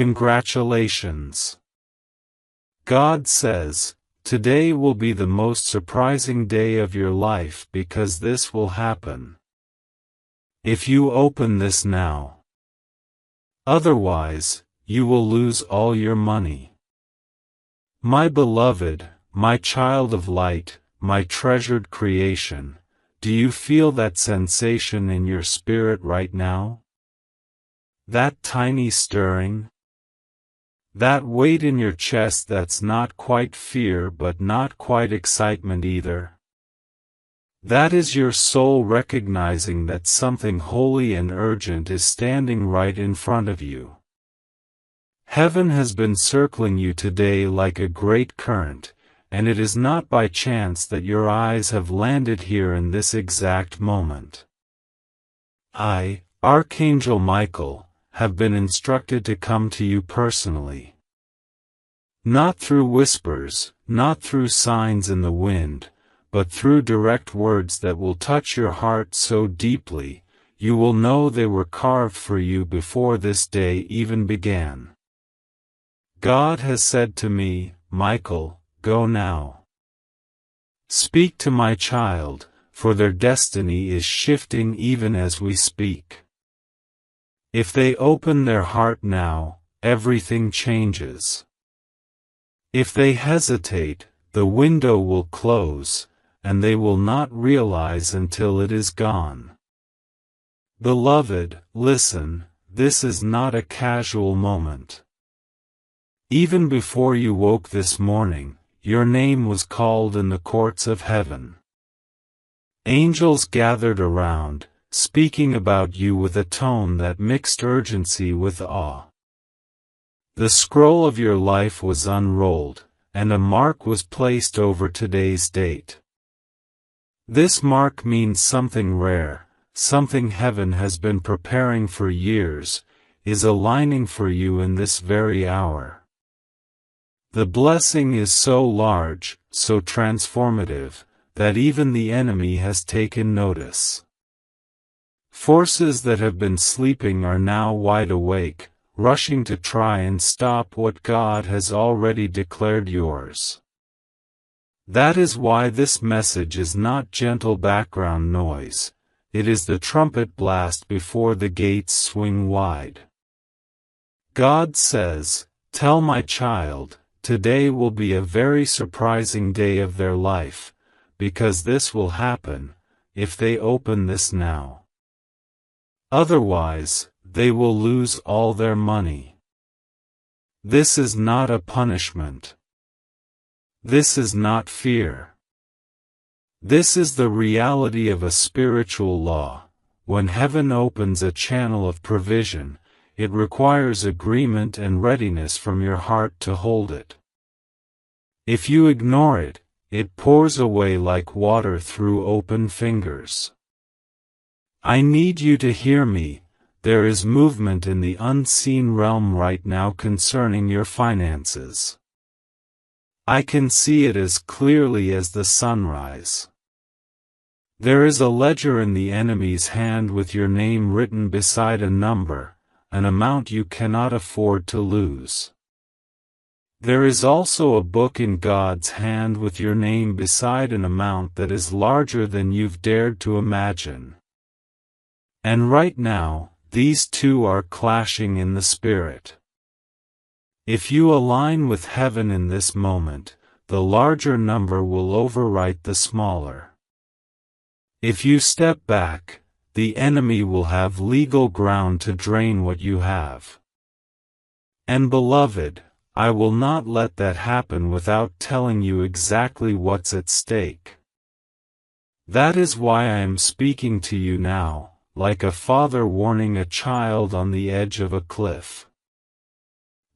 Congratulations. God says, today will be the most surprising day of your life because this will happen. If you open this now. Otherwise, you will lose all your money. My beloved, my child of light, my treasured creation, do you feel that sensation in your spirit right now? That tiny stirring? That weight in your chest that's not quite fear but not quite excitement either? That is your soul recognizing that something holy and urgent is standing right in front of you. Heaven has been circling you today like a great current, and it is not by chance that your eyes have landed here in this exact moment. I, Archangel Michael, have been instructed to come to you personally. Not through whispers, not through signs in the wind, but through direct words that will touch your heart so deeply, you will know they were carved for you before this day even began. God has said to me, Michael, go now. Speak to my child, for their destiny is shifting even as we speak. If they open their heart now, everything changes. If they hesitate, the window will close, and they will not realize until it is gone. Beloved, listen, this is not a casual moment. Even before you woke this morning, your name was called in the courts of heaven. Angels gathered around, speaking about you with a tone that mixed urgency with awe. The scroll of your life was unrolled, and a mark was placed over today's date. This mark means something rare, something heaven has been preparing for years, is aligning for you in this very hour. The blessing is so large, so transformative, that even the enemy has taken notice. Forces that have been sleeping are now wide awake, rushing to try and stop what God has already declared yours. That is why this message is not gentle background noise, it is the trumpet blast before the gates swing wide. God says, tell my child, today will be a very surprising day of their life, because this will happen, if they open this now. Otherwise, they will lose all their money. This is not a punishment. This is not fear. This is the reality of a spiritual law. When heaven opens a channel of provision, it requires agreement and readiness from your heart to hold it. If you ignore it, it pours away like water through open fingers. I need you to hear me. There is movement in the unseen realm right now concerning your finances. I can see it as clearly as the sunrise. There is a ledger in the enemy's hand with your name written beside a number, an amount you cannot afford to lose. There is also a book in God's hand with your name beside an amount that is larger than you've dared to imagine. And right now, these two are clashing in the spirit. If you align with heaven in this moment, the larger number will overwrite the smaller. If you step back, the enemy will have legal ground to drain what you have. And beloved, I will not let that happen without telling you exactly what's at stake. That is why I am speaking to you now, like a father warning a child on the edge of a cliff.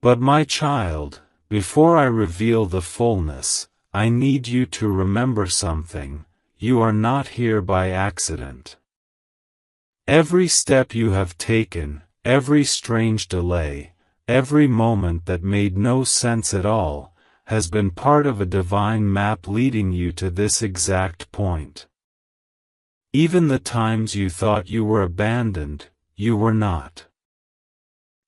But my child, before I reveal the fullness, I need you to remember something: you are not here by accident. Every step you have taken, every strange delay, every moment that made no sense at all, has been part of a divine map leading you to this exact point. Even the times you thought you were abandoned, you were not.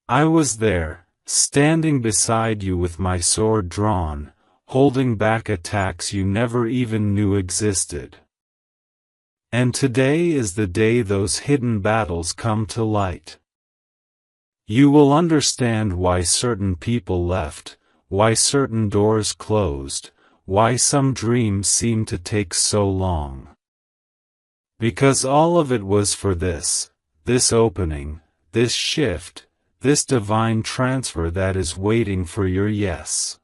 I was there, standing beside you with my sword drawn, holding back attacks you never even knew existed. And today is the day those hidden battles come to light. You will understand why certain people left, why certain doors closed, why some dreams seem to take so long. Because all of it was for this opening, this shift, this divine transfer that is waiting for your yes.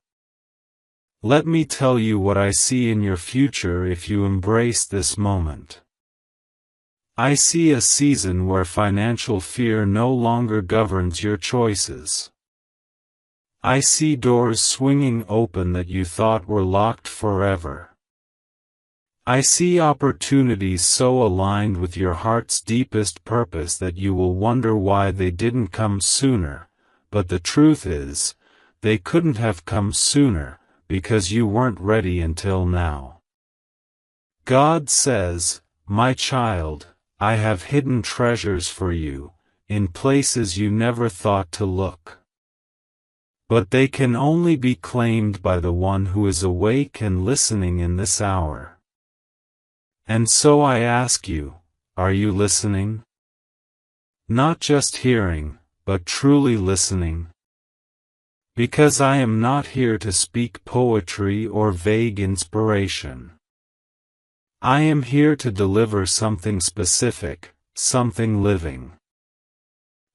Let me tell you what I see in your future if you embrace this moment. I see a season where financial fear no longer governs your choices. I see doors swinging open that you thought were locked forever. I see opportunities so aligned with your heart's deepest purpose that you will wonder why they didn't come sooner, but the truth is, they couldn't have come sooner, because you weren't ready until now. God says, "My child, I have hidden treasures for you, in places you never thought to look. But they can only be claimed by the one who is awake and listening in this hour." And so I ask you, are you listening? Not just hearing, but truly listening. Because I am not here to speak poetry or vague inspiration. I am here to deliver something specific, something living.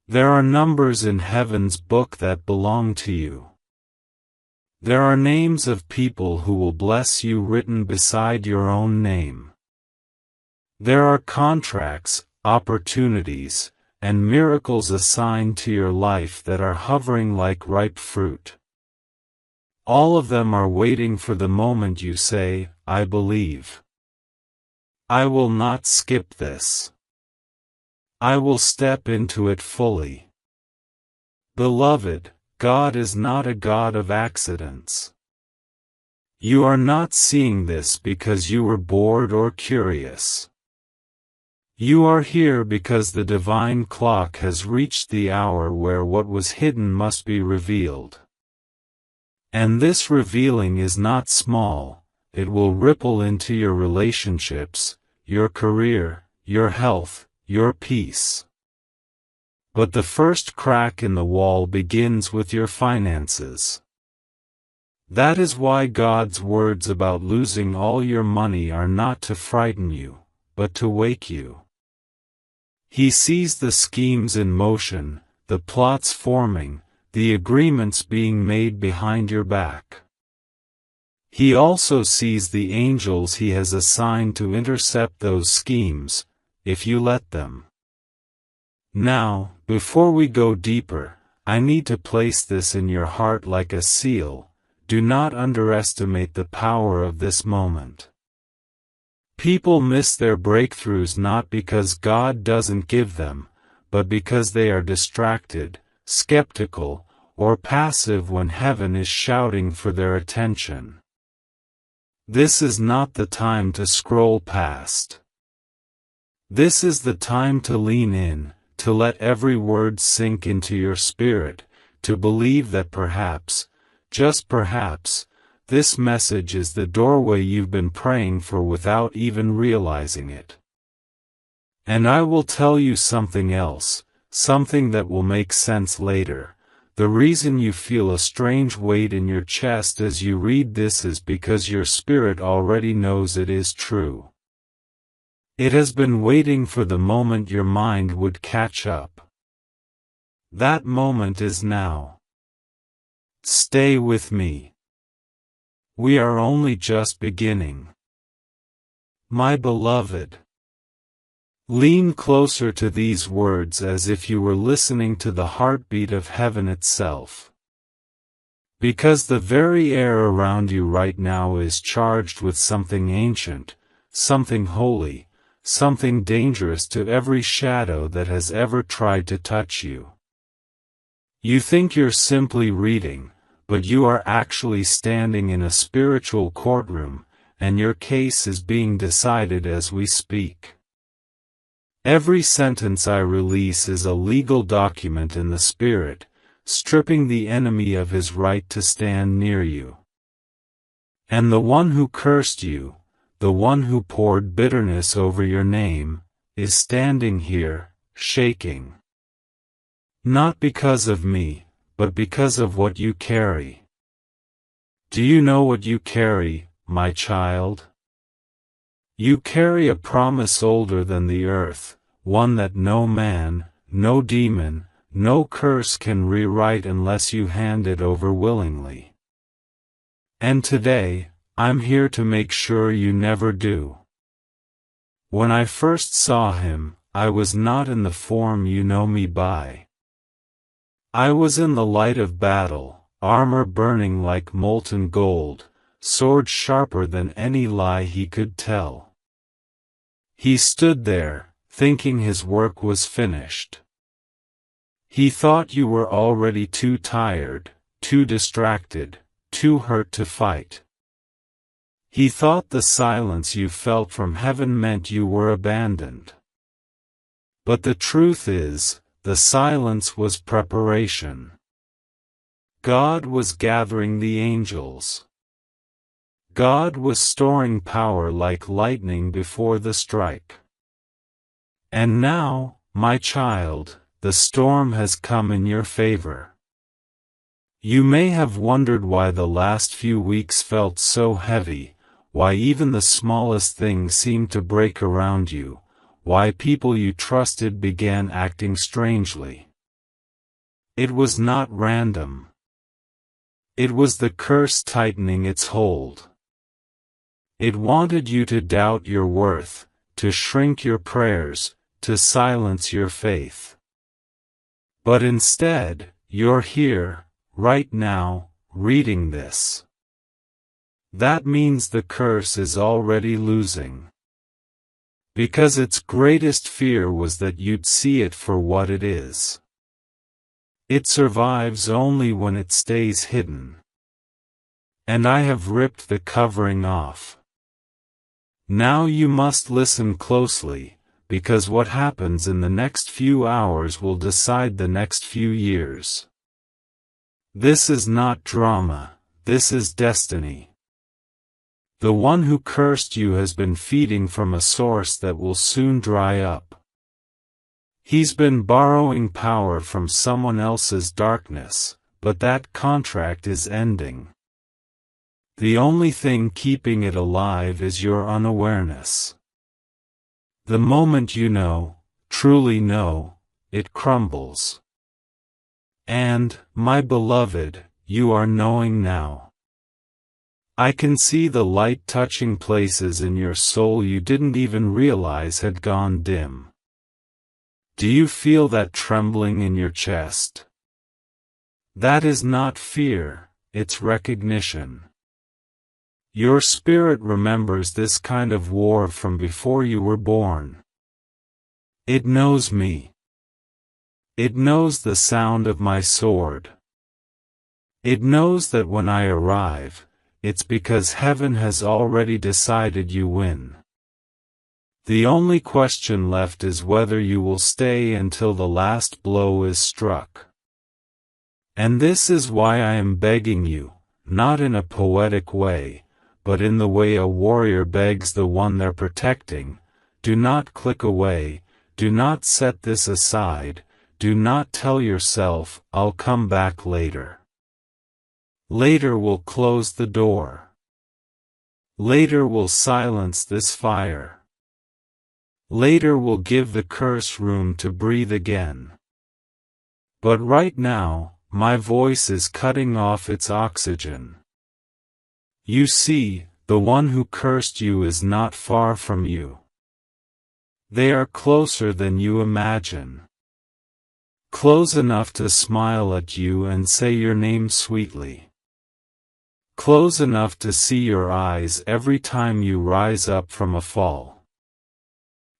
There are numbers in heaven's book that belong to you. There are names of people who will bless you written beside your own name. There are contracts, opportunities, and miracles assigned to your life that are hovering like ripe fruit. All of them are waiting for the moment you say, "I believe. I will not skip this. I will step into it fully." Beloved, God is not a God of accidents. You are not seeing this because you were bored or curious. You are here because the divine clock has reached the hour where what was hidden must be revealed. And this revealing is not small, it will ripple into your relationships, your career, your health, your peace. But the first crack in the wall begins with your finances. That is why God's words about losing all your money are not to frighten you, but to wake you. He sees the schemes in motion, the plots forming, the agreements being made behind your back. He also sees the angels he has assigned to intercept those schemes, if you let them. Now, before we go deeper, I need to place this in your heart like a seal: do not underestimate the power of this moment. People miss their breakthroughs not because God doesn't give them, but because they are distracted, skeptical, or passive when heaven is shouting for their attention. This is not the time to scroll past. This is the time to lean in, to let every word sink into your spirit, to believe that perhaps, just perhaps, this message is the doorway you've been praying for without even realizing it. And I will tell you something else, something that will make sense later. The reason you feel a strange weight in your chest as you read this is because your spirit already knows it is true. It has been waiting for the moment your mind would catch up. That moment is now. Stay with me. We are only just beginning. My beloved, lean closer to these words as if you were listening to the heartbeat of heaven itself. Because the very air around you right now is charged with something ancient, something holy, something dangerous to every shadow that has ever tried to touch you. You think you're simply reading, but you are actually standing in a spiritual courtroom, and your case is being decided as we speak. Every sentence I release is a legal document in the spirit, stripping the enemy of his right to stand near you. And the one who cursed you, the one who poured bitterness over your name, is standing here, shaking. Not because of me, but because of what you carry. Do you know what you carry, my child? You carry a promise older than the earth, one that no man, no demon, no curse can rewrite unless you hand it over willingly. And today, I'm here to make sure you never do. When I first saw him, I was not in the form you know me by. I was in the light of battle, armor burning like molten gold, sword sharper than any lie he could tell. He stood there, thinking his work was finished. He thought you were already too tired, too distracted, too hurt to fight. He thought the silence you felt from heaven meant you were abandoned. But the truth is, the silence was preparation. God was gathering the angels. God was storing power like lightning before the strike. And now, my child, the storm has come in your favor. You may have wondered why the last few weeks felt so heavy, why even the smallest things seemed to break around you, why people you trusted began acting strangely. It was not random. It was the curse tightening its hold. It wanted you to doubt your worth, to shrink your prayers, to silence your faith. But instead, you're here, right now, reading this. That means the curse is already losing. Because its greatest fear was that you'd see it for what it is. It survives only when it stays hidden. And I have ripped the covering off. Now you must listen closely, because what happens in the next few hours will decide the next few years. This is not drama, this is destiny. The one who cursed you has been feeding from a source that will soon dry up. He's been borrowing power from someone else's darkness, but that contract is ending. The only thing keeping it alive is your unawareness. The moment you know, truly know, it crumbles. And, my beloved, you are knowing now. I can see the light touching places in your soul you didn't even realize had gone dim. Do you feel that trembling in your chest? That is not fear, it's recognition. Your spirit remembers this kind of war from before you were born. It knows me. It knows the sound of my sword. It knows that when I arrive, it's because heaven has already decided you win. The only question left is whether you will stay until the last blow is struck. And this is why I am begging you, not in a poetic way, but in the way a warrior begs the one they're protecting, do not click away, do not set this aside, do not tell yourself, I'll come back later. Later will close the door. Later will silence this fire. Later will give the curse room to breathe again. But right now, my voice is cutting off its oxygen. You see, the one who cursed you is not far from you. They are closer than you imagine. Close enough to smile at you and say your name sweetly. Close enough to see your eyes every time you rise up from a fall.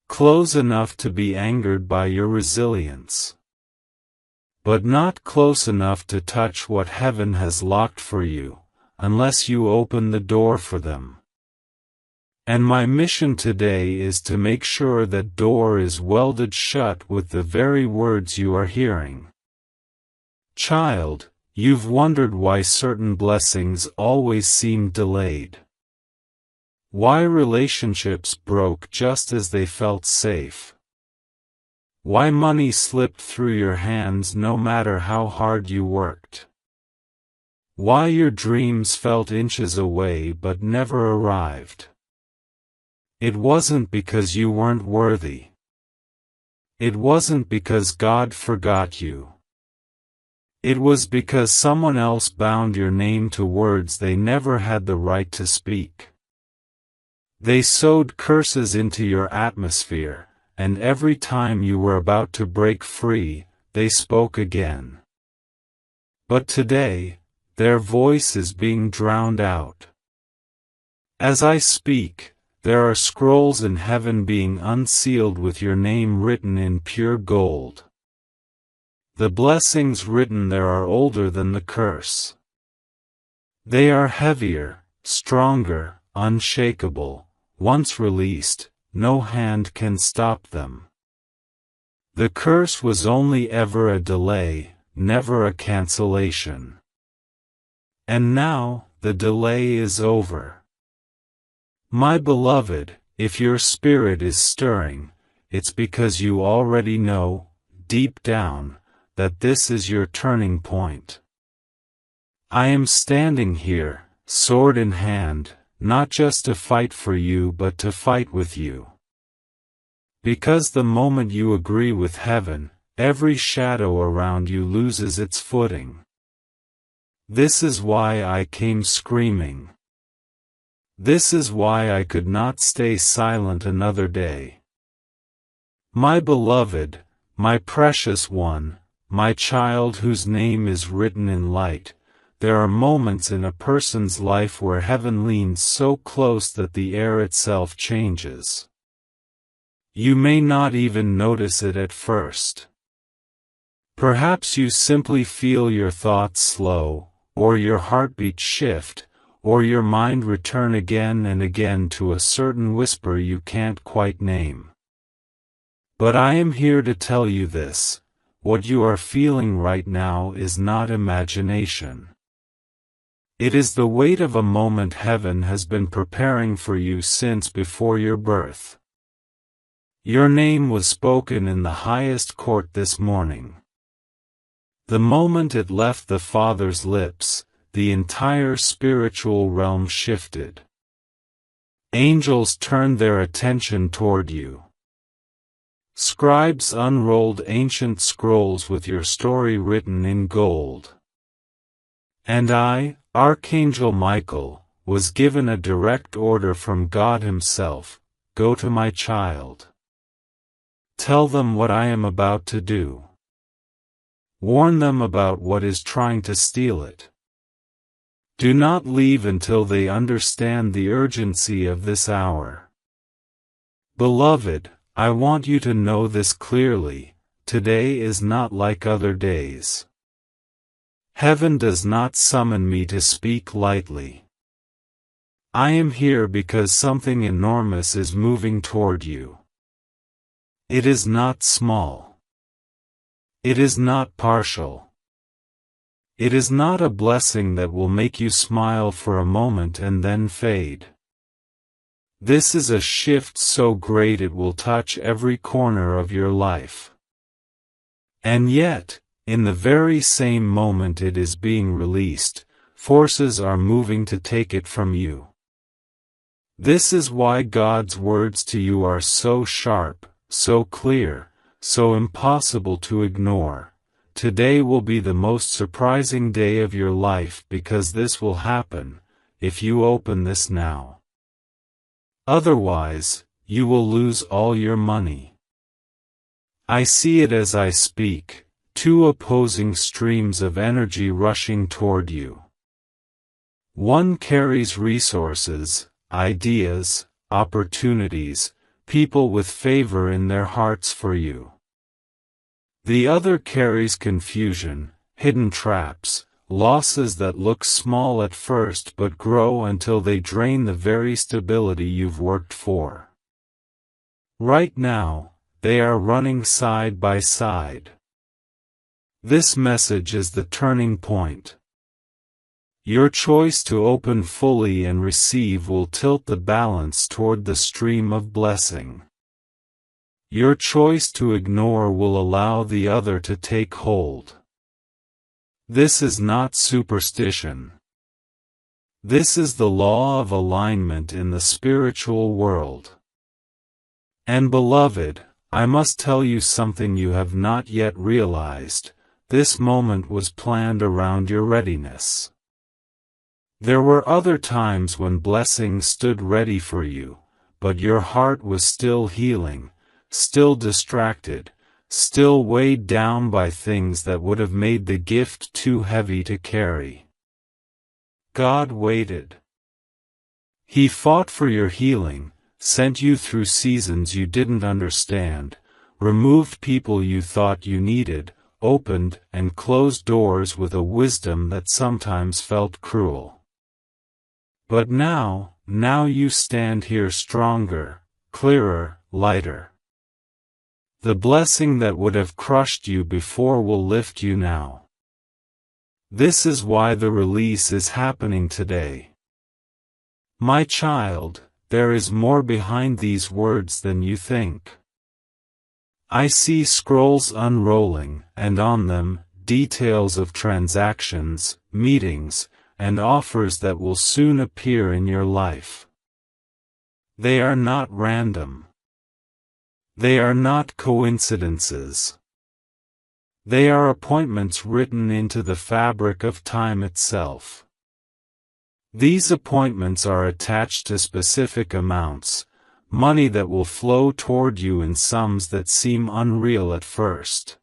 Close enough to be angered by your resilience. But not close enough to touch what heaven has locked for you, unless you open the door for them. And my mission today is to make sure that door is welded shut with the very words you are hearing. Child, you've wondered why certain blessings always seem delayed. Why relationships broke just as they felt safe. Why money slipped through your hands no matter how hard you worked. Why your dreams felt inches away but never arrived. It wasn't because you weren't worthy. It wasn't because God forgot you. It was because someone else bound your name to words they never had the right to speak. They sowed curses into your atmosphere, and every time you were about to break free, they spoke again. But today, their voice is being drowned out. As I speak, there are scrolls in heaven being unsealed with your name written in pure gold. The blessings written there are older than the curse. They are heavier, stronger, unshakable. Once released, no hand can stop them. The curse was only ever a delay, never a cancellation. And now, the delay is over. My beloved, if your spirit is stirring, it's because you already know, deep down, that this is your turning point. I am standing here, sword in hand, not just to fight for you but to fight with you. Because the moment you agree with heaven, every shadow around you loses its footing. This is why I came screaming. This is why I could not stay silent another day. My beloved, my precious one, my child whose name is written in light, there are moments in a person's life where heaven leans so close that the air itself changes. You may not even notice it at first. Perhaps you simply feel your thoughts slow, or your heartbeat shift, or your mind return again and again to a certain whisper you can't quite name. But I am here to tell you this: what you are feeling right now is not imagination. It is the weight of a moment heaven has been preparing for you since before your birth. Your name was spoken in the highest court this morning. The moment it left the Father's lips, the entire spiritual realm shifted. Angels turned their attention toward you. Scribes unrolled ancient scrolls with your story written in gold. And I, Archangel Michael, was given a direct order from God Himself: go to my child. Tell them what I am about to do. Warn them about what is trying to steal it. Do not leave until they understand the urgency of this hour. Beloved, I want you to know this clearly: today is not like other days. Heaven does not summon me to speak lightly. I am here because something enormous is moving toward you. It is not small. It is not partial. It is not a blessing that will make you smile for a moment and then fade. This is a shift so great it will touch every corner of your life. And yet, in the very same moment it is being released, forces are moving to take it from you. This is why God's words to you are so sharp, so clear, so impossible to ignore. Today will be the most surprising day of your life because this will happen, if you open this now. Otherwise, you will lose all your money. I see it as I speak. Two opposing streams of energy rushing toward you. One carries resources, ideas, opportunities, people with favor in their hearts for you. The other carries confusion, hidden traps, losses that look small at first but grow until they drain the very stability you've worked for. Right now, they are running side by side. This message is the turning point. Your choice to open fully and receive will tilt the balance toward the stream of blessing. Your choice to ignore will allow the other to take hold. This is not superstition. This is the law of alignment in the spiritual world. And beloved, I must tell you something you have not yet realized. This moment was planned around your readiness. There were other times when blessings stood ready for you, but your heart was still healing, still distracted, still weighed down by things that would have made the gift too heavy to carry. God waited. He fought for your healing, sent you through seasons you didn't understand, removed people you thought you needed, opened and closed doors with a wisdom that sometimes felt cruel. But now you stand here stronger, clearer, lighter. The blessing that would have crushed you before will lift you now. This is why the release is happening today. My child, there is more behind these words than you think. I see scrolls unrolling, and on them, details of transactions, meetings, and offers that will soon appear in your life. They are not random. They are not coincidences. They are appointments written into the fabric of time itself. These appointments are attached to specific amounts, money that will flow toward you in sums that seem unreal at first.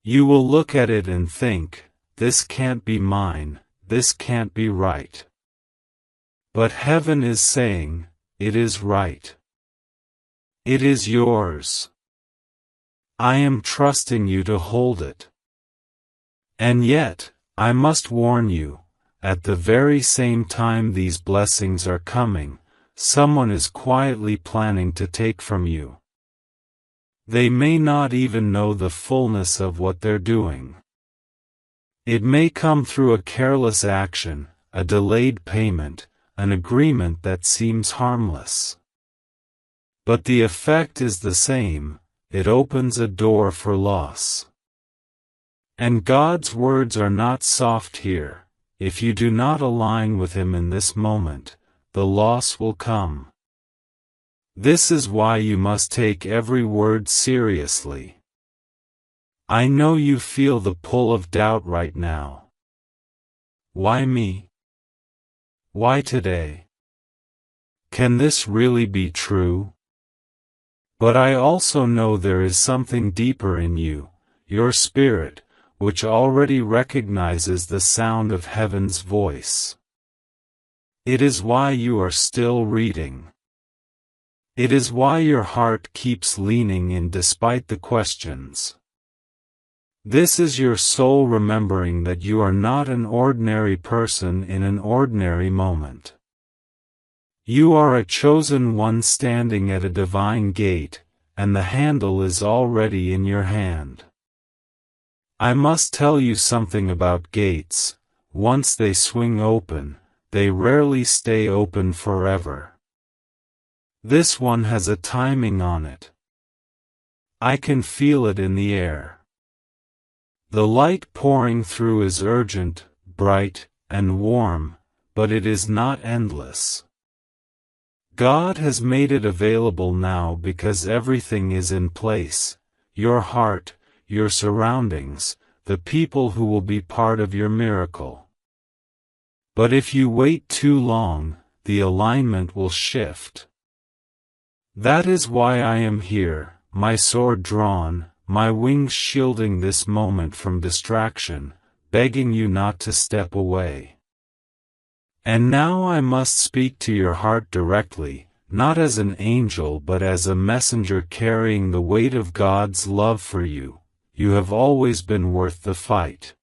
You will look at it and think, this can't be mine, this can't be right. But heaven is saying, it is right. It is yours. I am trusting you to hold it. And yet, I must warn you, at the very same time these blessings are coming, someone is quietly planning to take from you. They may not even know the fullness of what they're doing. It may come through a careless action, a delayed payment, an agreement that seems harmless. But the effect is the same, it opens a door for loss. And God's words are not soft here. If you do not align with Him in this moment, the loss will come. This is why you must take every word seriously. I know you feel the pull of doubt right now. Why me? Why today? Can this really be true? But I also know there is something deeper in you, your spirit, which already recognizes the sound of heaven's voice. It is why you are still reading. It is why your heart keeps leaning in despite the questions. This is your soul remembering that you are not an ordinary person in an ordinary moment. You are a chosen one standing at a divine gate, and the handle is already in your hand. I must tell you something about gates. Once they swing open, they rarely stay open forever. This one has a timing on it. I can feel it in the air. The light pouring through is urgent, bright, and warm, but it is not endless. God has made it available now because everything is in place, your heart, your surroundings, the people who will be part of your miracle. But if you wait too long, the alignment will shift. That is why I am here, my sword drawn, my wings shielding this moment from distraction, begging you not to step away. And now I must speak to your heart directly, not as an angel but as a messenger carrying the weight of God's love for you. You have always been worth the fight.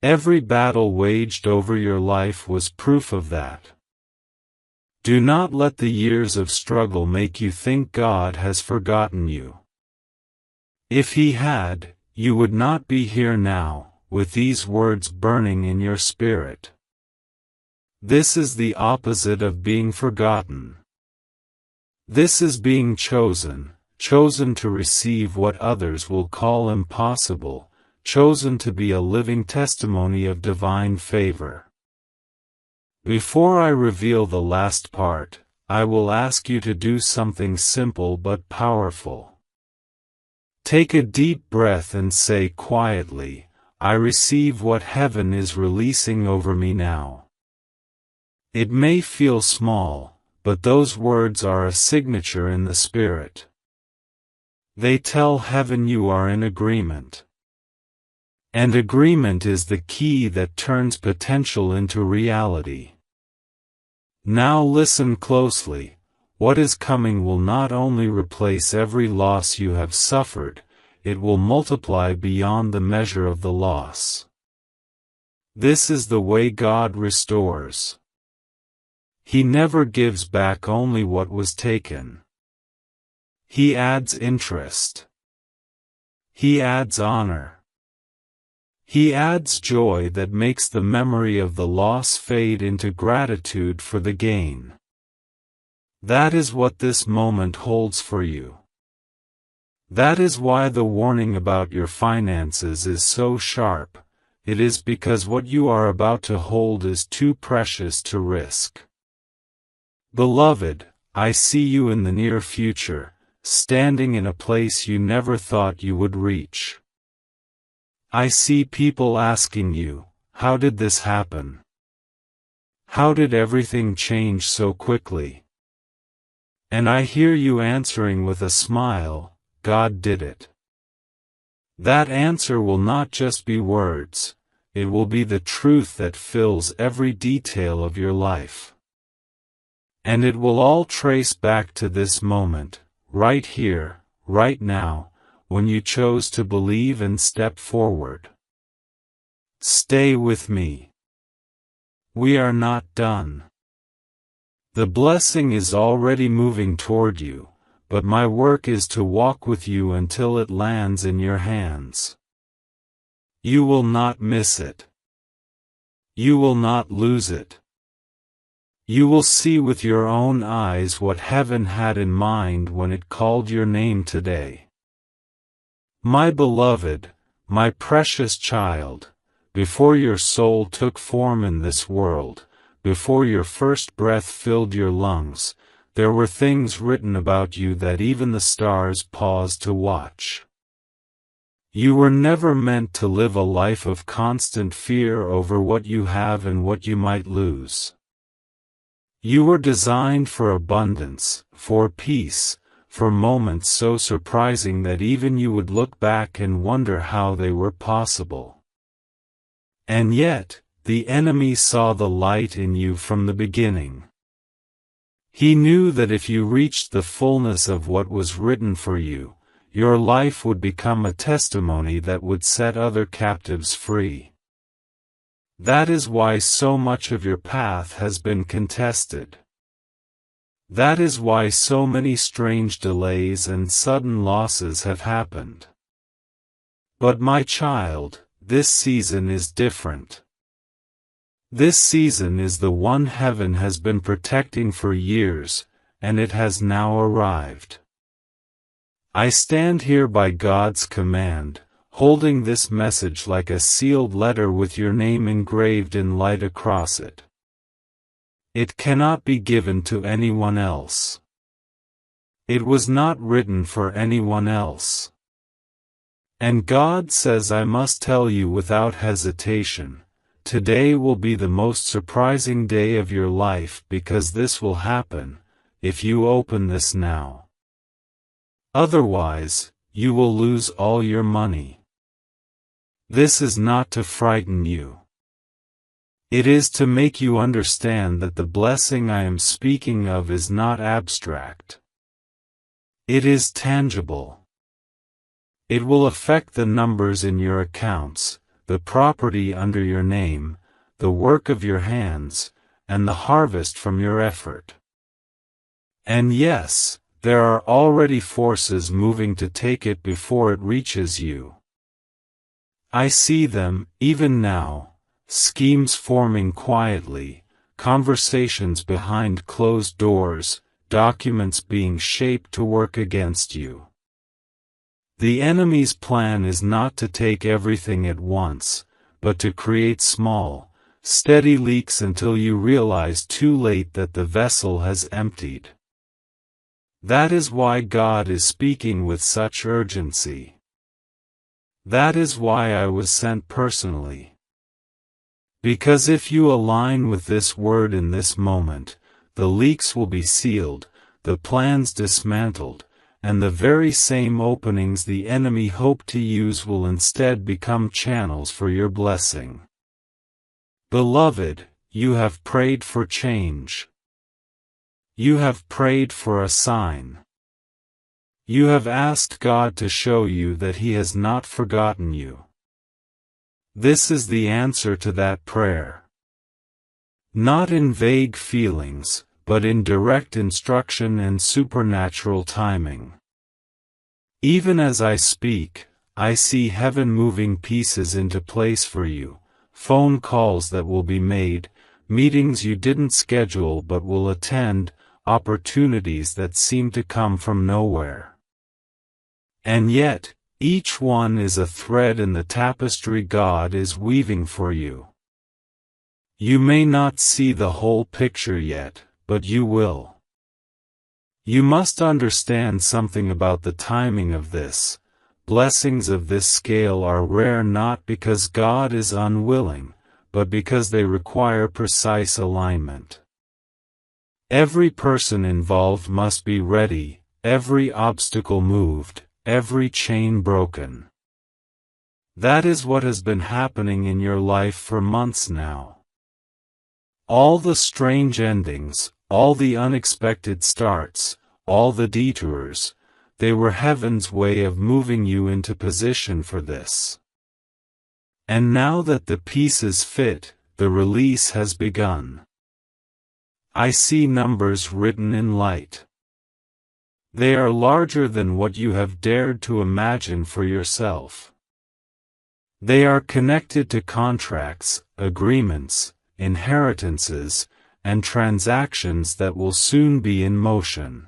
Every battle waged over your life was proof of that. Do not let the years of struggle make you think God has forgotten you. If He had, you would not be here now, with these words burning in your spirit. This is the opposite of being forgotten. This is being chosen to receive what others will call impossible, chosen to be a living testimony of divine favor. Before I reveal the last part, I will ask you to do something simple but powerful. Take a deep breath and say quietly, I receive what heaven is releasing over me now. It may feel small, but those words are a signature in the spirit. They tell heaven you are in agreement. And agreement is the key that turns potential into reality. Now listen closely. What is coming will not only replace every loss you have suffered, it will multiply beyond the measure of the loss. This is the way God restores. He never gives back only what was taken. He adds interest. He adds honor. He adds joy that makes the memory of the loss fade into gratitude for the gain. That is what this moment holds for you. That is why the warning about your finances is so sharp. It is because what you are about to hold is too precious to risk. Beloved, I see you in the near future, standing in a place you never thought you would reach. I see people asking you, how did this happen? How did everything change so quickly? And I hear you answering with a smile, God did it. That answer will not just be words, it will be the truth that fills every detail of your life. And it will all trace back to this moment, right here, right now, when you chose to believe and step forward. Stay with me. We are not done. The blessing is already moving toward you, but my work is to walk with you until it lands in your hands. You will not miss it. You will not lose it. You will see with your own eyes what heaven had in mind when it called your name today. My beloved, my precious child, before your soul took form in this world, before your first breath filled your lungs, there were things written about you that even the stars paused to watch. You were never meant to live a life of constant fear over what you have and what you might lose. You were designed for abundance, for peace, for moments so surprising that even you would look back and wonder how they were possible. And yet, the enemy saw the light in you from the beginning. He knew that if you reached the fullness of what was written for you, your life would become a testimony that would set other captives free. That is why so much of your path has been contested. That is why so many strange delays and sudden losses have happened. But my child, this season is different. This season is the one heaven has been protecting for years, and it has now arrived. I stand here by God's command, holding this message like a sealed letter with your name engraved in light across it. It cannot be given to anyone else. It was not written for anyone else. And God says I must tell you without hesitation, today will be the most surprising day of your life because this will happen, if you open this now. Otherwise, you will lose all your money. This is not to frighten you. It is to make you understand that the blessing I am speaking of is not abstract. It is tangible. It will affect the numbers in your accounts, the property under your name, the work of your hands, and the harvest from your effort. And yes, there are already forces moving to take it before it reaches you. I see them, even now, schemes forming quietly, conversations behind closed doors, documents being shaped to work against you. The enemy's plan is not to take everything at once, but to create small, steady leaks until you realize too late that the vessel has emptied. That is why God is speaking with such urgency. That is why I was sent personally. Because if you align with this word in this moment, the leaks will be sealed, the plans dismantled, and the very same openings the enemy hoped to use will instead become channels for your blessing. Beloved, you have prayed for change. You have prayed for a sign. You have asked God to show you that He has not forgotten you. This is the answer to that prayer. Not in vague feelings, but in direct instruction and supernatural timing. Even as I speak, I see heaven moving pieces into place for you, phone calls that will be made, meetings you didn't schedule but will attend, opportunities that seem to come from nowhere. And yet, each one is a thread in the tapestry God is weaving for you. You may not see the whole picture yet, but you will. You must understand something about the timing of this. Blessings of this scale are rare not because God is unwilling, but because they require precise alignment. Every person involved must be ready, every obstacle moved, every chain broken. That is what has been happening in your life for months now. All the strange endings, all the unexpected starts, all the detours, they were heaven's way of moving you into position for this. And now that the pieces fit, the release has begun. I see numbers written in light. They are larger than what you have dared to imagine for yourself. They are connected to contracts, agreements, inheritances, and transactions that will soon be in motion.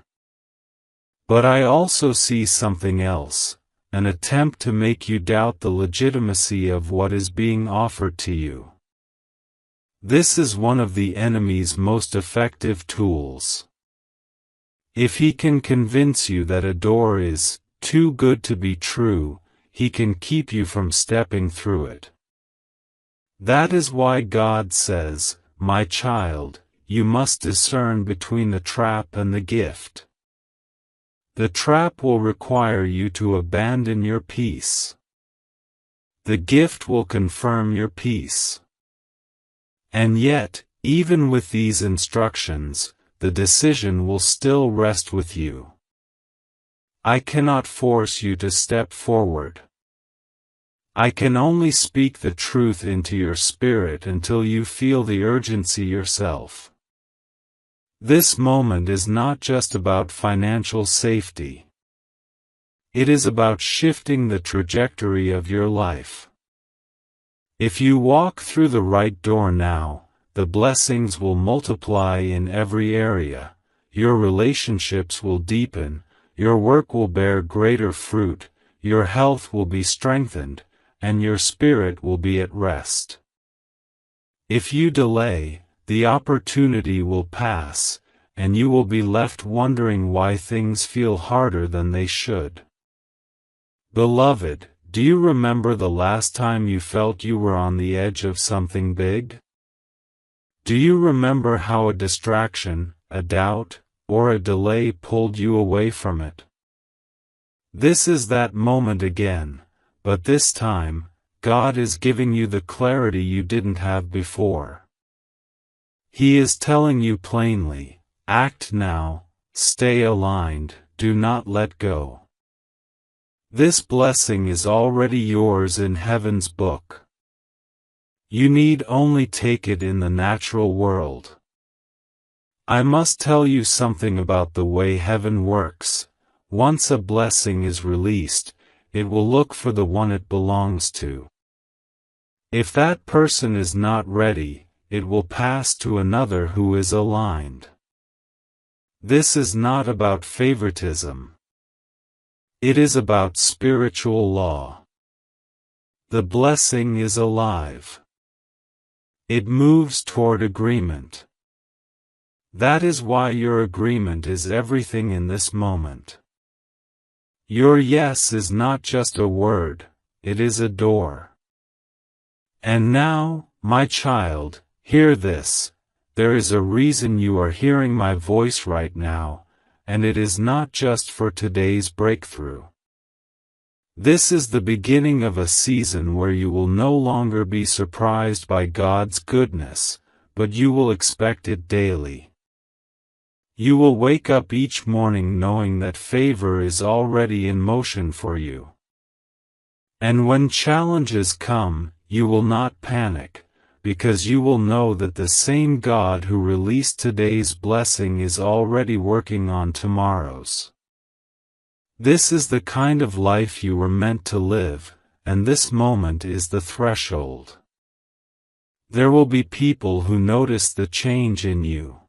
But I also see something else, an attempt to make you doubt the legitimacy of what is being offered to you. This is one of the enemy's most effective tools. If he can convince you that a door is too good to be true, he can keep you from stepping through it. That is why God says, "My child, you must discern between the trap and the gift." The trap will require you to abandon your peace. The gift will confirm your peace. And yet, even with these instructions, the decision will still rest with you. I cannot force you to step forward. I can only speak the truth into your spirit until you feel the urgency yourself. This moment is not just about financial safety. It is about shifting the trajectory of your life. If you walk through the right door now, the blessings will multiply in every area, your relationships will deepen, your work will bear greater fruit, your health will be strengthened, and your spirit will be at rest. If you delay, the opportunity will pass, and you will be left wondering why things feel harder than they should. Beloved, do you remember the last time you felt you were on the edge of something big? Do you remember how a distraction, a doubt, or a delay pulled you away from it? This is that moment again, but this time, God is giving you the clarity you didn't have before. He is telling you plainly, act now, stay aligned, do not let go. This blessing is already yours in heaven's book. You need only take it in the natural world. I must tell you something about the way heaven works. Once a blessing is released, it will look for the one it belongs to. If that person is not ready, it will pass to another who is aligned. This is not about favoritism. It is about spiritual law. The blessing is alive. It moves toward agreement. That is why your agreement is everything in this moment. Your yes is not just a word, it is a door. And now, my child, hear this. There is a reason you are hearing my voice right now, and it is not just for today's breakthrough. This is the beginning of a season where you will no longer be surprised by God's goodness, but you will expect it daily. You will wake up each morning knowing that favor is already in motion for you. And when challenges come, you will not panic, because you will know that the same God who released today's blessing is already working on tomorrow's. This is the kind of life you were meant to live, and this moment is the threshold. There will be people who notice the change in you.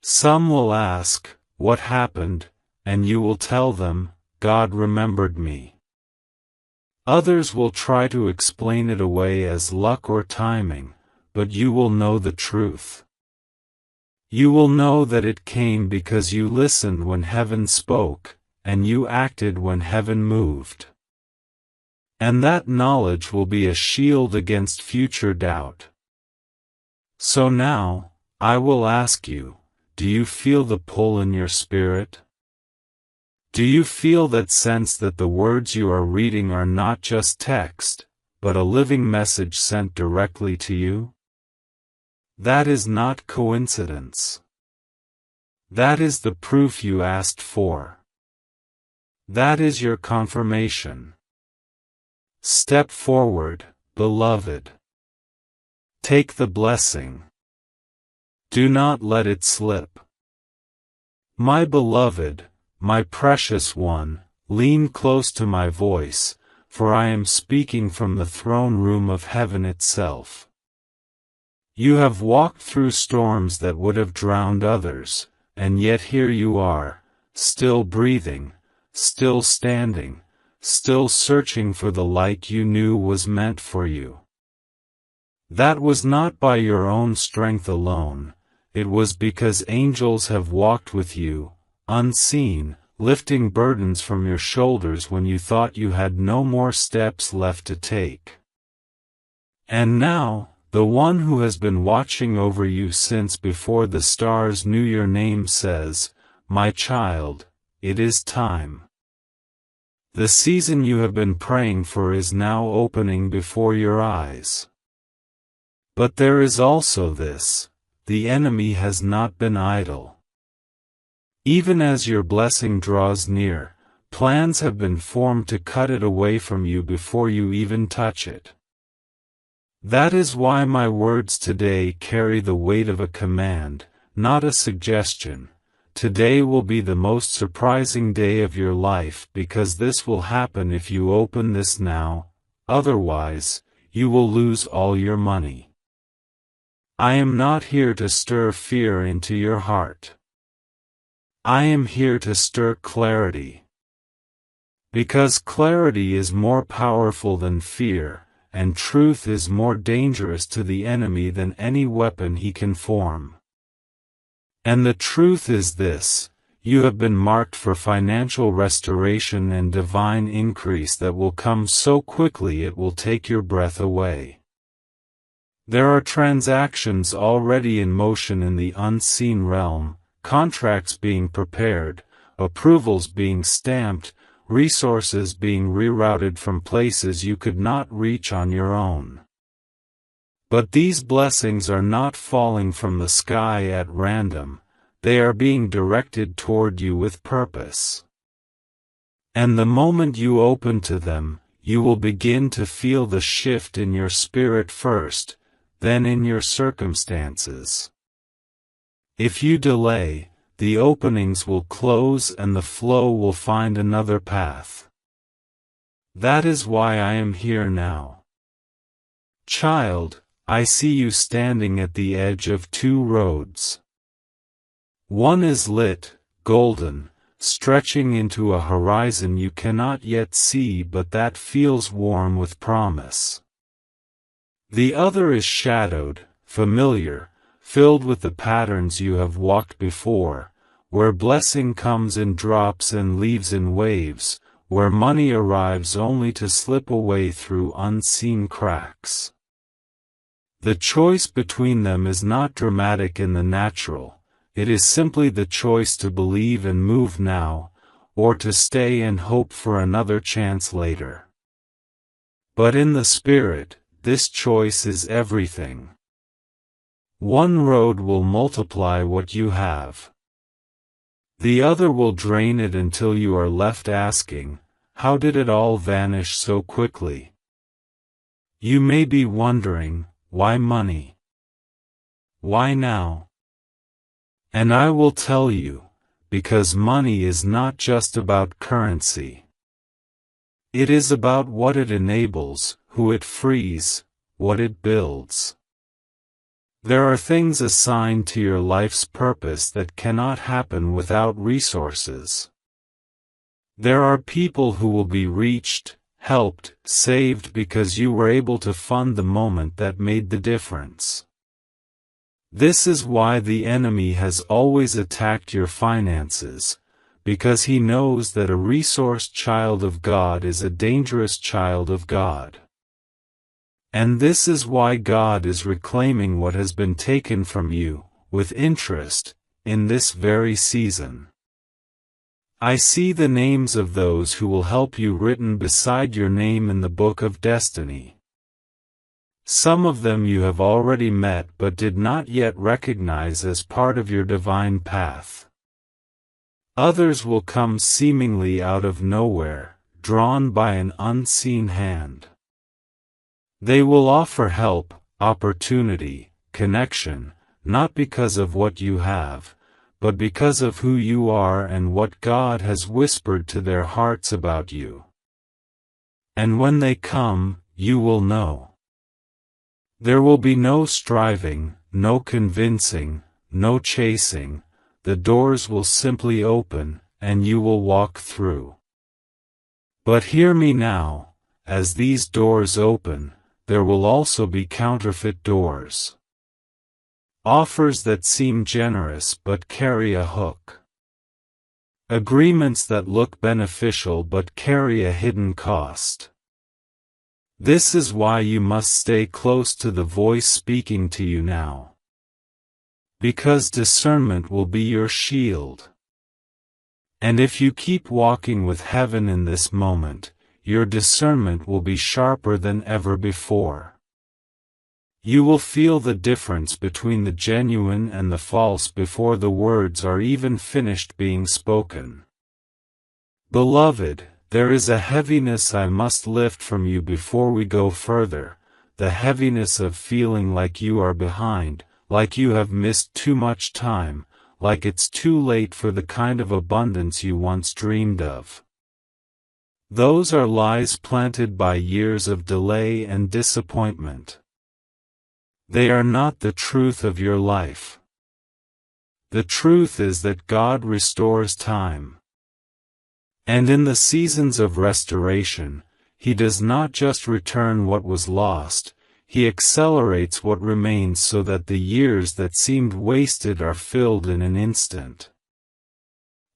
Some will ask, "What happened?" and you will tell them, "God remembered me." Others will try to explain it away as luck or timing, but you will know the truth. You will know that it came because you listened when heaven spoke, and you acted when heaven moved. And that knowledge will be a shield against future doubt. So now, I will ask you, do you feel the pull in your spirit? Do you feel that sense that the words you are reading are not just text, but a living message sent directly to you? That is not coincidence. That is the proof you asked for. That is your confirmation. Step forward, beloved. Take the blessing. Do not let it slip. My beloved, my precious one, lean close to my voice, for I am speaking from the throne room of heaven itself. You have walked through storms that would have drowned others, and yet here you are, still breathing, still standing, still searching for the light you knew was meant for you. That was not by your own strength alone, it was because angels have walked with you, unseen, lifting burdens from your shoulders when you thought you had no more steps left to take. And now, the one who has been watching over you since before the stars knew your name says, "My child, it is time." The season you have been praying for is now opening before your eyes. But there is also this: the enemy has not been idle. Even as your blessing draws near, plans have been formed to cut it away from you before you even touch it. That is why my words today carry the weight of a command, not a suggestion. Today will be the most surprising day of your life because this will happen if you open this now, otherwise, you will lose all your money. I am not here to stir fear into your heart. I am here to stir clarity. Because clarity is more powerful than fear, and truth is more dangerous to the enemy than any weapon he can form. And the truth is this: you have been marked for financial restoration and divine increase that will come so quickly it will take your breath away. There are transactions already in motion in the unseen realm, contracts being prepared, approvals being stamped, resources being rerouted from places you could not reach on your own. But these blessings are not falling from the sky at random, they are being directed toward you with purpose. And the moment you open to them, you will begin to feel the shift in your spirit first, then in your circumstances. If you delay, the openings will close and the flow will find another path. That is why I am here now. Child, I see you standing at the edge of two roads. One is lit, golden, stretching into a horizon you cannot yet see but that feels warm with promise. The other is shadowed, familiar, filled with the patterns you have walked before, where blessing comes in drops and leaves in waves, where money arrives only to slip away through unseen cracks. The choice between them is not dramatic in the natural. It is simply the choice to believe and move now, or to stay and hope for another chance later. But in the spirit, this choice is everything. One road will multiply what you have. The other will drain it until you are left asking, how did it all vanish so quickly? You may be wondering, why money? Why now? And I will tell you, because money is not just about currency. It is about what it enables, who it frees, what it builds. There are things assigned to your life's purpose that cannot happen without resources. There are people who will be reached, helped, saved because you were able to fund the moment that made the difference. This is why the enemy has always attacked your finances, because he knows that a resourced child of God is a dangerous child of God. And this is why God is reclaiming what has been taken from you, with interest, in this very season. I see the names of those who will help you written beside your name in the book of destiny. Some of them you have already met but did not yet recognize as part of your divine path. Others will come seemingly out of nowhere, drawn by an unseen hand. They will offer help, opportunity, connection, not because of what you have, but because of who you are and what God has whispered to their hearts about you. And when they come, you will know. There will be no striving, no convincing, no chasing. The doors will simply open, and you will walk through. But hear me now, as these doors open, there will also be counterfeit doors. Offers that seem generous but carry a hook. Agreements that look beneficial but carry a hidden cost. This is why you must stay close to the voice speaking to you now. Because discernment will be your shield. And if you keep walking with heaven in this moment, your discernment will be sharper than ever before. You will feel the difference between the genuine and the false before the words are even finished being spoken. Beloved, there is a heaviness I must lift from you before we go further, the heaviness of feeling like you are behind, like you have missed too much time, like it's too late for the kind of abundance you once dreamed of. Those are lies planted by years of delay and disappointment. They are not the truth of your life. The truth is that God restores time. And in the seasons of restoration, He does not just return what was lost, He accelerates what remains so that the years that seemed wasted are filled in an instant.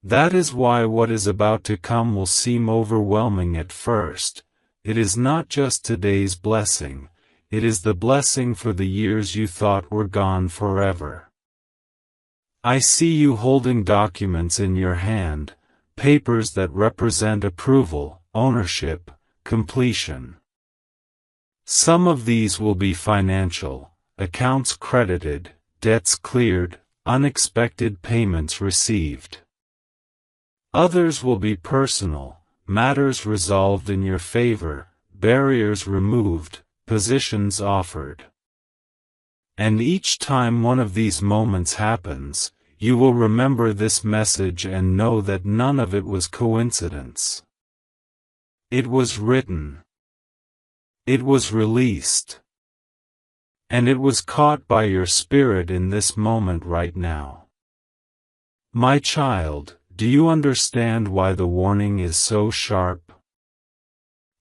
That is why what is about to come will seem overwhelming at first. It is not just today's blessing, it is the blessing for the years you thought were gone forever. I see you holding documents in your hand, papers that represent approval, ownership, completion. Some of these will be financial, accounts credited, debts cleared, unexpected payments received. Others will be personal, matters resolved in your favor, barriers removed, positions offered. And each time one of these moments happens, you will remember this message and know that none of it was coincidence. It was written. It was released. And it was caught by your spirit in this moment right now. My child, do you understand why the warning is so sharp?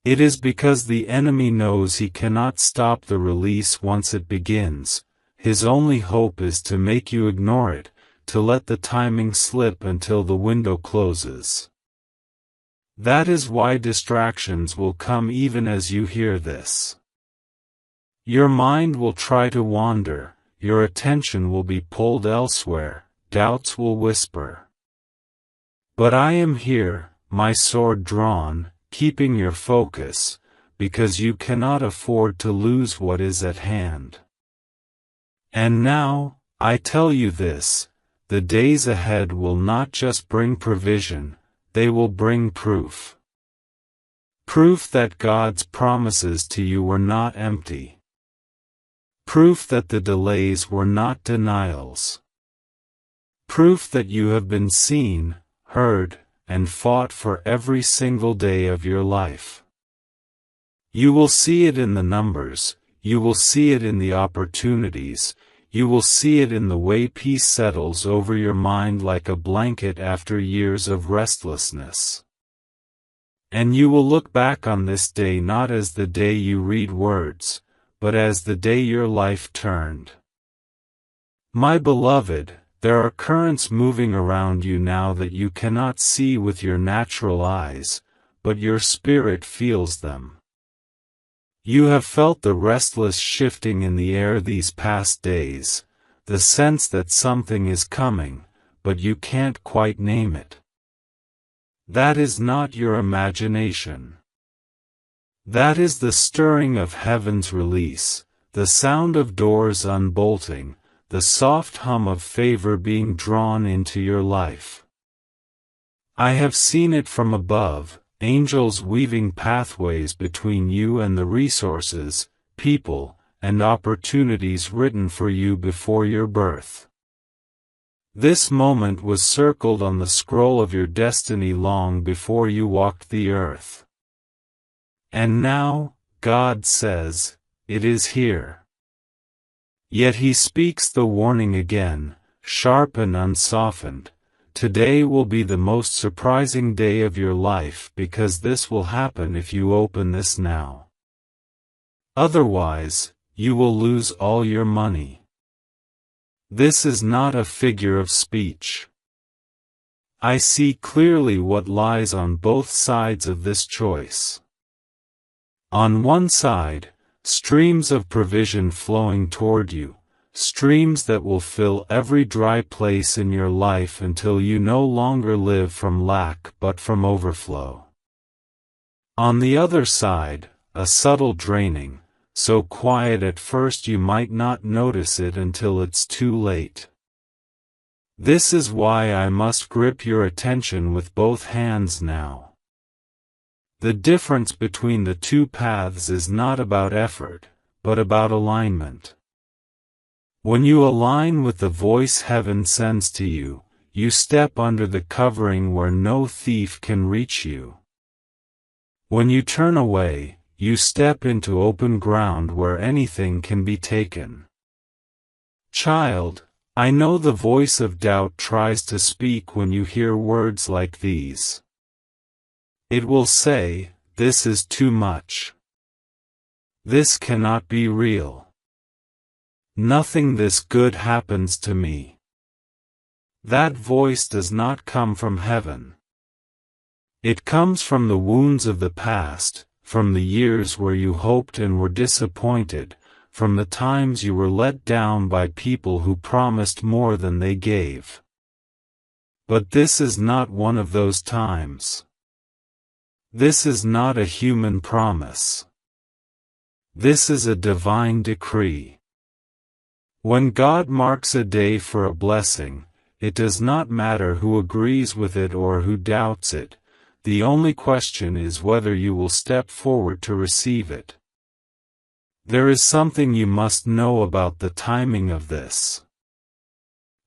It is because the enemy knows he cannot stop the release once it begins. His only hope is to make you ignore it, to let the timing slip until the window closes. That is why distractions will come even as you hear this. Your mind will try to wander, your attention will be pulled elsewhere, doubts will whisper. But I am here, my sword drawn, keeping your focus, because you cannot afford to lose what is at hand. And now, I tell you this, the days ahead will not just bring provision, they will bring proof. Proof that God's promises to you were not empty. Proof that the delays were not denials. Proof that you have been seen, heard, and fought for every single day of your life. You will see it in the numbers, you will see it in the opportunities, you will see it in the way peace settles over your mind like a blanket after years of restlessness. And you will look back on this day not as the day you read words, but as the day your life turned. My beloved, there are currents moving around you now that you cannot see with your natural eyes, but your spirit feels them. You have felt the restless shifting in the air these past days, the sense that something is coming, but you can't quite name it. That is not your imagination. That is the stirring of heaven's release, the sound of doors unbolting, the soft hum of favor being drawn into your life. I have seen it from above, angels weaving pathways between you and the resources, people, and opportunities written for you before your birth. This moment was circled on the scroll of your destiny long before you walked the earth. And now, God says, it is here. Yet He speaks the warning again, sharp and unsoftened. Today will be the most surprising day of your life because this will happen if you open this now. Otherwise, you will lose all your money. This is not a figure of speech. I see clearly what lies on both sides of this choice. On one side, streams of provision flowing toward you, streams that will fill every dry place in your life until you no longer live from lack but from overflow. On the other side, a subtle draining, so quiet at first you might not notice it until it's too late. This is why I must grip your attention with both hands now. The difference between the two paths is not about effort, but about alignment. When you align with the voice heaven sends to you, you step under the covering where no thief can reach you. When you turn away, you step into open ground where anything can be taken. Child, I know the voice of doubt tries to speak when you hear words like these. It will say, "This is too much. This cannot be real. Nothing this good happens to me." That voice does not come from heaven. It comes from the wounds of the past, from the years where you hoped and were disappointed, from the times you were let down by people who promised more than they gave. But this is not one of those times. This is not a human promise. This is a divine decree. When God marks a day for a blessing, it does not matter who agrees with it or who doubts it. The only question is whether you will step forward to receive it. There is something you must know about the timing of this.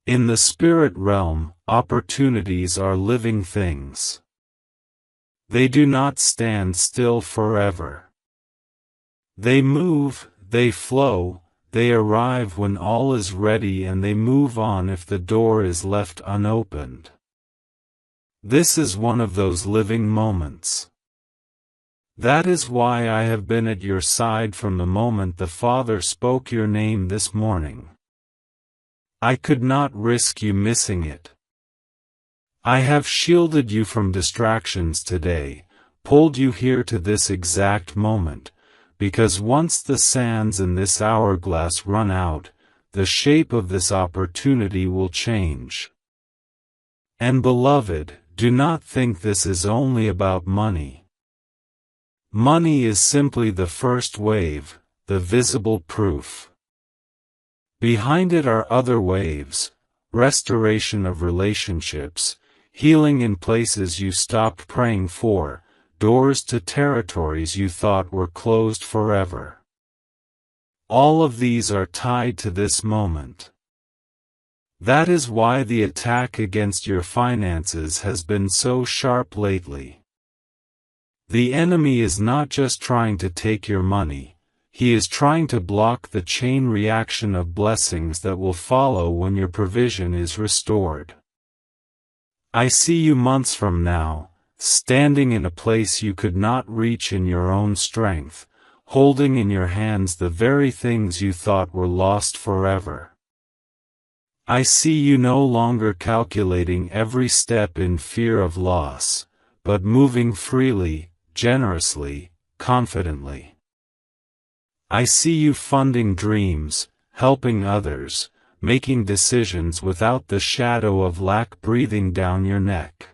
In the spirit realm, opportunities are living things. They do not stand still forever. They move, they flow, they arrive when all is ready and they move on if the door is left unopened. This is one of those living moments. That is why I have been at your side from the moment the Father spoke your name this morning. I could not risk you missing it. I have shielded you from distractions today, pulled you here to this exact moment, because once the sands in this hourglass run out, the shape of this opportunity will change. And beloved, do not think this is only about money. Money is simply the first wave, the visible proof. Behind it are other waves, restoration of relationships, healing in places you stopped praying for, doors to territories you thought were closed forever. All of these are tied to this moment. That is why the attack against your finances has been so sharp lately. The enemy is not just trying to take your money, he is trying to block the chain reaction of blessings that will follow when your provision is restored. I see you months from now, standing in a place you could not reach in your own strength, holding in your hands the very things you thought were lost forever. I see you no longer calculating every step in fear of loss, but moving freely, generously, confidently. I see you funding dreams, helping others, making decisions without the shadow of lack breathing down your neck.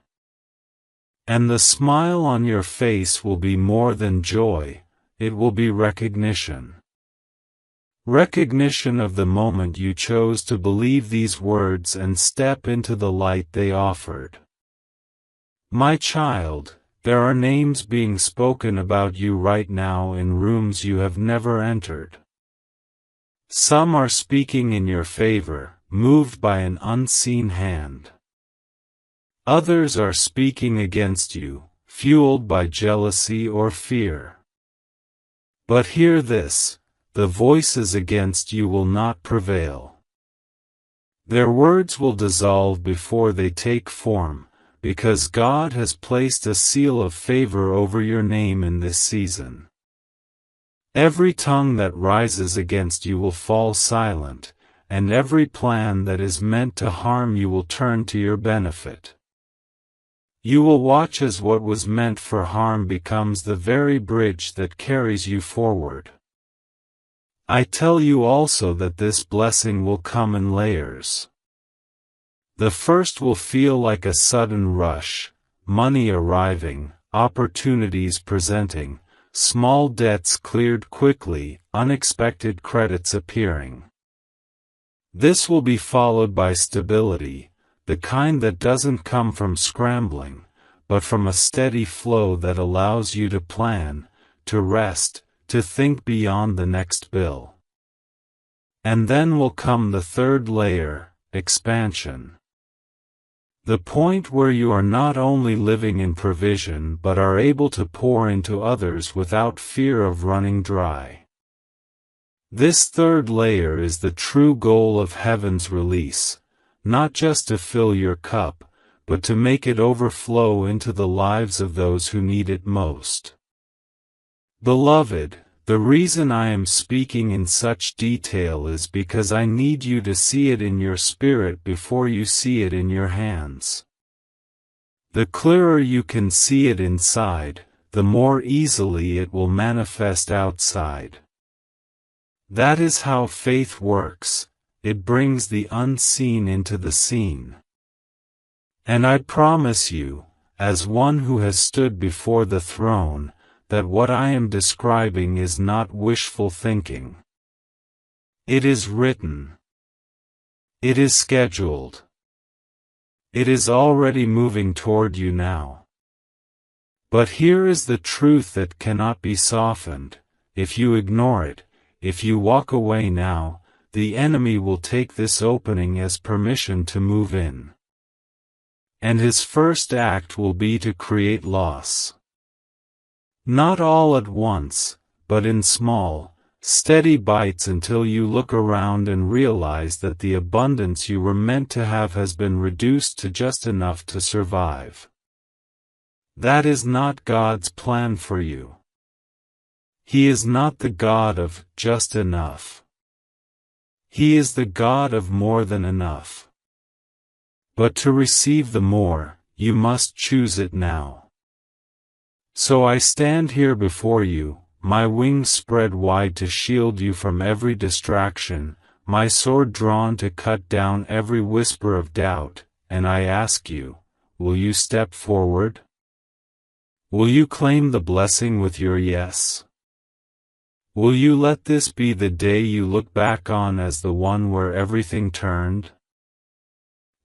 And the smile on your face will be more than joy, it will be recognition. Recognition of the moment you chose to believe these words and step into the light they offered. My child, there are names being spoken about you right now in rooms you have never entered. Some are speaking in your favor, moved by an unseen hand. Others are speaking against you, fueled by jealousy or fear. But hear this. The voices against you will not prevail. Their words will dissolve before they take form, because God has placed a seal of favor over your name in this season. Every tongue that rises against you will fall silent, and every plan that is meant to harm you will turn to your benefit. You will watch as what was meant for harm becomes the very bridge that carries you forward. I tell you also that this blessing will come in layers. The first will feel like a sudden rush, money arriving, opportunities presenting, small debts cleared quickly, unexpected credits appearing. This will be followed by stability, the kind that doesn't come from scrambling, but from a steady flow that allows you to plan, to rest, to think beyond the next bill. And then will come the third layer, expansion. The point where you are not only living in provision but are able to pour into others without fear of running dry. This third layer is the true goal of heaven's release, not just to fill your cup, but to make it overflow into the lives of those who need it most. Beloved, the reason I am speaking in such detail is because I need you to see it in your spirit before you see it in your hands. The clearer you can see it inside, the more easily it will manifest outside. That is how faith works, it brings the unseen into the seen. And I promise you, as one who has stood before the throne, that what I am describing is not wishful thinking. It is written. It is scheduled. It is already moving toward you now. But here is the truth that cannot be softened. If you ignore it, if you walk away now, the enemy will take this opening as permission to move in. And his first act will be to create loss. Not all at once, but in small, steady bites until you look around and realize that the abundance you were meant to have has been reduced to just enough to survive. That is not God's plan for you. He is not the God of just enough. He is the God of more than enough. But to receive the more, you must choose it now. So I stand here before you, my wings spread wide to shield you from every distraction, my sword drawn to cut down every whisper of doubt, and I ask you, will you step forward? Will you claim the blessing with your yes? Will you let this be the day you look back on as the one where everything turned?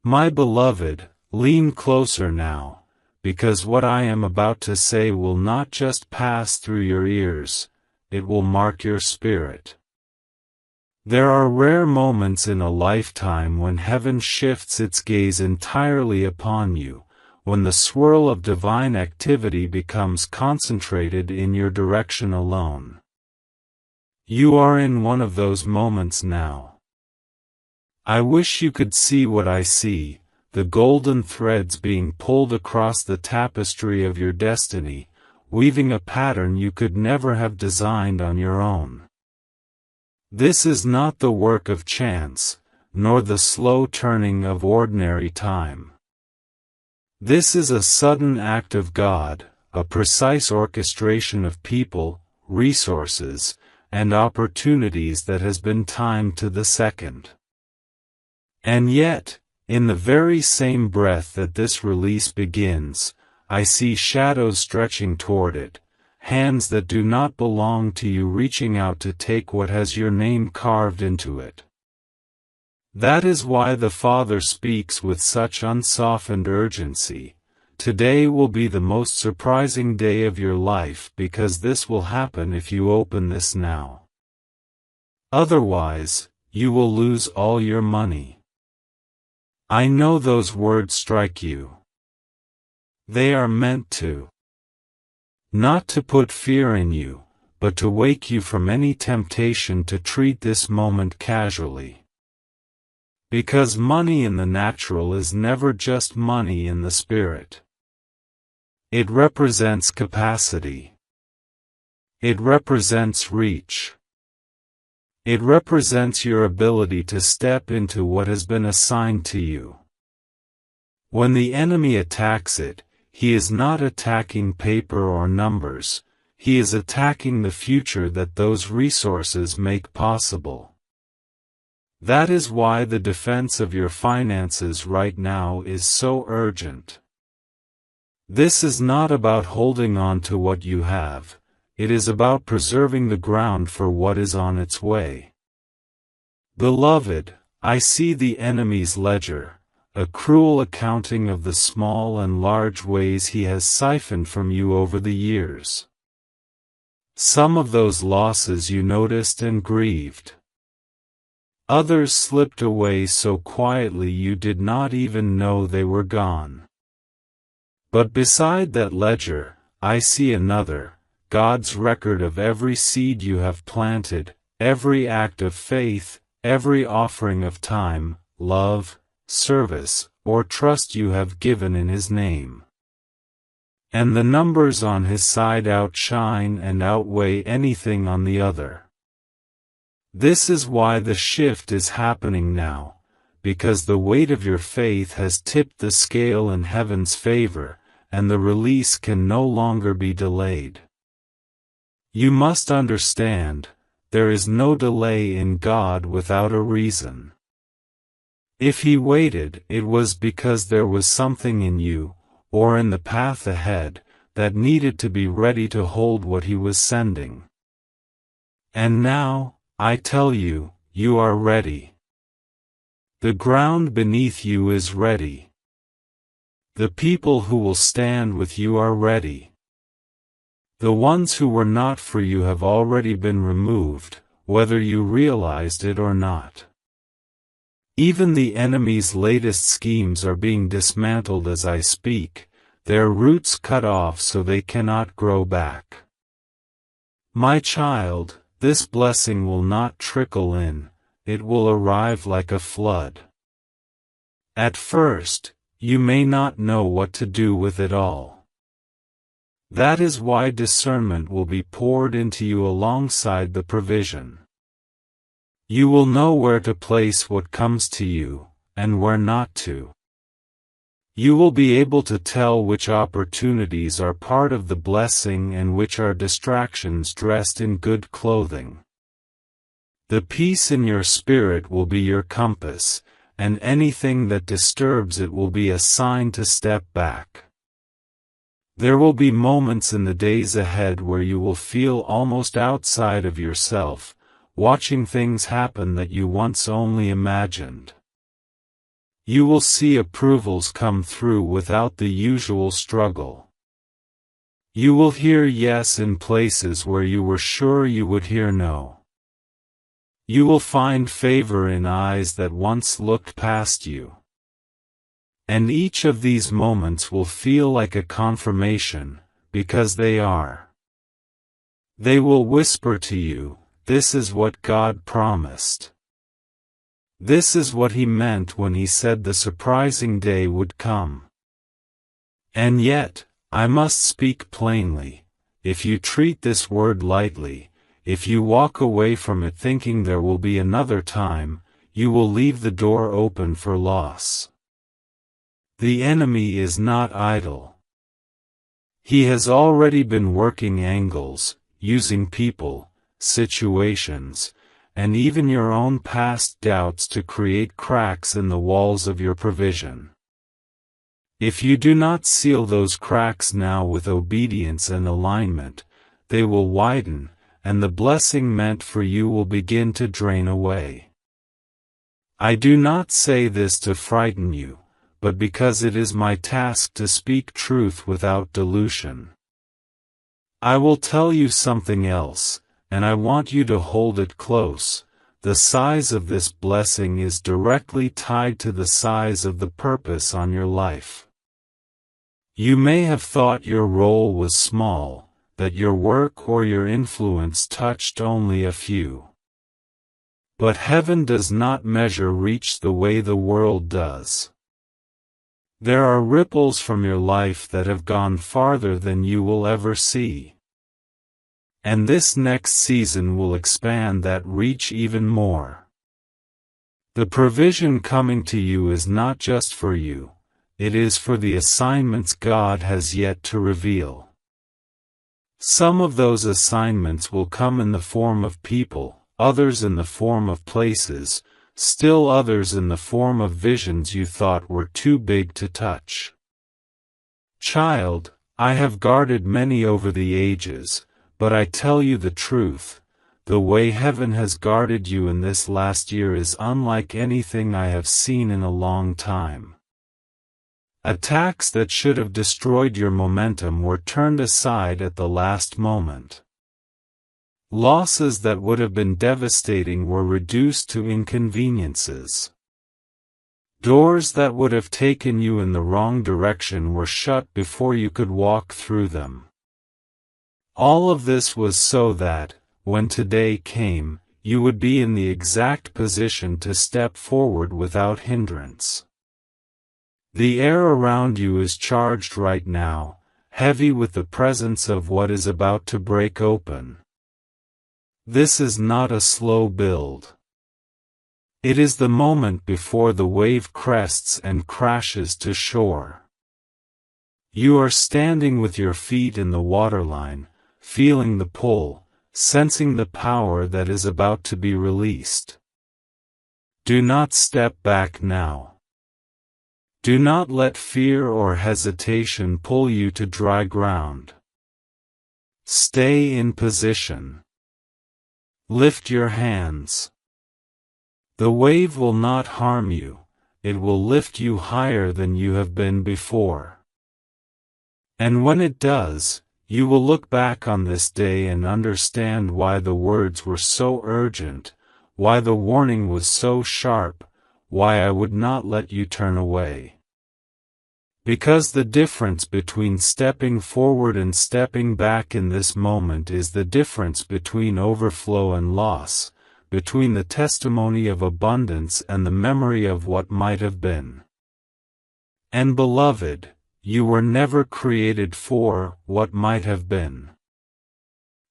My beloved, lean closer now, because what I am about to say will not just pass through your ears, it will mark your spirit. There are rare moments in a lifetime when heaven shifts its gaze entirely upon you, when the swirl of divine activity becomes concentrated in your direction alone. You are in one of those moments now. I wish you could see what I see, the golden threads being pulled across the tapestry of your destiny, weaving a pattern you could never have designed on your own. This is not the work of chance, nor the slow turning of ordinary time. This is a sudden act of God, a precise orchestration of people, resources, and opportunities that has been timed to the second. And yet, in the very same breath that this release begins, I see shadows stretching toward it, hands that do not belong to you reaching out to take what has your name carved into it. That is why the Father speaks with such unsoftened urgency. Today will be the most surprising day of your life because this will happen if you open this now. Otherwise, you will lose all your money. I know those words strike you. They are meant to. Not to put fear in you, but to wake you from any temptation to treat this moment casually. Because money in the natural is never just money in the spirit. It represents capacity. It represents reach. It represents your ability to step into what has been assigned to you. When the enemy attacks it, he is not attacking paper or numbers, he is attacking the future that those resources make possible. That is why the defense of your finances right now is so urgent. This is not about holding on to what you have. It is about preserving the ground for what is on its way. Beloved, I see the enemy's ledger, a cruel accounting of the small and large ways he has siphoned from you over the years. Some of those losses you noticed and grieved. Others slipped away so quietly you did not even know they were gone. But beside that ledger, I see another, God's record of every seed you have planted, every act of faith, every offering of time, love, service, or trust you have given in His name. And the numbers on His side outshine and outweigh anything on the other. This is why the shift is happening now, because the weight of your faith has tipped the scale in heaven's favor, and the release can no longer be delayed. You must understand, there is no delay in God without a reason. If He waited, it was because there was something in you, or in the path ahead, that needed to be ready to hold what He was sending. And now, I tell you, you are ready. The ground beneath you is ready. The people who will stand with you are ready. The ones who were not for you have already been removed, whether you realized it or not. Even the enemy's latest schemes are being dismantled as I speak, their roots cut off so they cannot grow back. My child, this blessing will not trickle in, it will arrive like a flood. At first, you may not know what to do with it all. That is why discernment will be poured into you alongside the provision. You will know where to place what comes to you, and where not to. You will be able to tell which opportunities are part of the blessing and which are distractions dressed in good clothing. The peace in your spirit will be your compass, and anything that disturbs it will be a sign to step back. There will be moments in the days ahead where you will feel almost outside of yourself, watching things happen that you once only imagined. You will see approvals come through without the usual struggle. You will hear yes in places where you were sure you would hear no. You will find favor in eyes that once looked past you. And each of these moments will feel like a confirmation, because they are. They will whisper to you, "This is what God promised. This is what He meant when He said the surprising day would come." And yet, I must speak plainly, if you treat this word lightly, if you walk away from it thinking there will be another time, you will leave the door open for loss. The enemy is not idle. He has already been working angles, using people, situations, and even your own past doubts to create cracks in the walls of your provision. If you do not seal those cracks now with obedience and alignment, they will widen, and the blessing meant for you will begin to drain away. I do not say this to frighten you, but because it is my task to speak truth without dilution. I will tell you something else, and I want you to hold it close. The size of this blessing is directly tied to the size of the purpose on your life. You may have thought your role was small, that your work or your influence touched only a few. But heaven does not measure reach the way the world does. There are ripples from your life that have gone farther than you will ever see. And this next season will expand that reach even more. The provision coming to you is not just for you, it is for the assignments God has yet to reveal. Some of those assignments will come in the form of people, others in the form of places, still others in the form of visions you thought were too big to touch. Child, I have guarded many over the ages, but I tell you the truth, the way heaven has guarded you in this last year is unlike anything I have seen in a long time. Attacks that should have destroyed your momentum were turned aside at the last moment. Losses that would have been devastating were reduced to inconveniences. Doors that would have taken you in the wrong direction were shut before you could walk through them. All of this was so that, when today came, you would be in the exact position to step forward without hindrance. The air around you is charged right now, heavy with the presence of what is about to break open. This is not a slow build. It is the moment before the wave crests and crashes to shore. You are standing with your feet in the waterline, feeling the pull, sensing the power that is about to be released. Do not step back now. Do not let fear or hesitation pull you to dry ground. Stay in position. Lift your hands. The wave will not harm you, it will lift you higher than you have been before. And when it does, you will look back on this day and understand why the words were so urgent, why the warning was so sharp, why I would not let you turn away. Because the difference between stepping forward and stepping back in this moment is the difference between overflow and loss, between the testimony of abundance and the memory of what might have been. And beloved, you were never created for what might have been.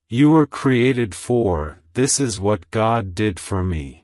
You were created for, this is what God did for me.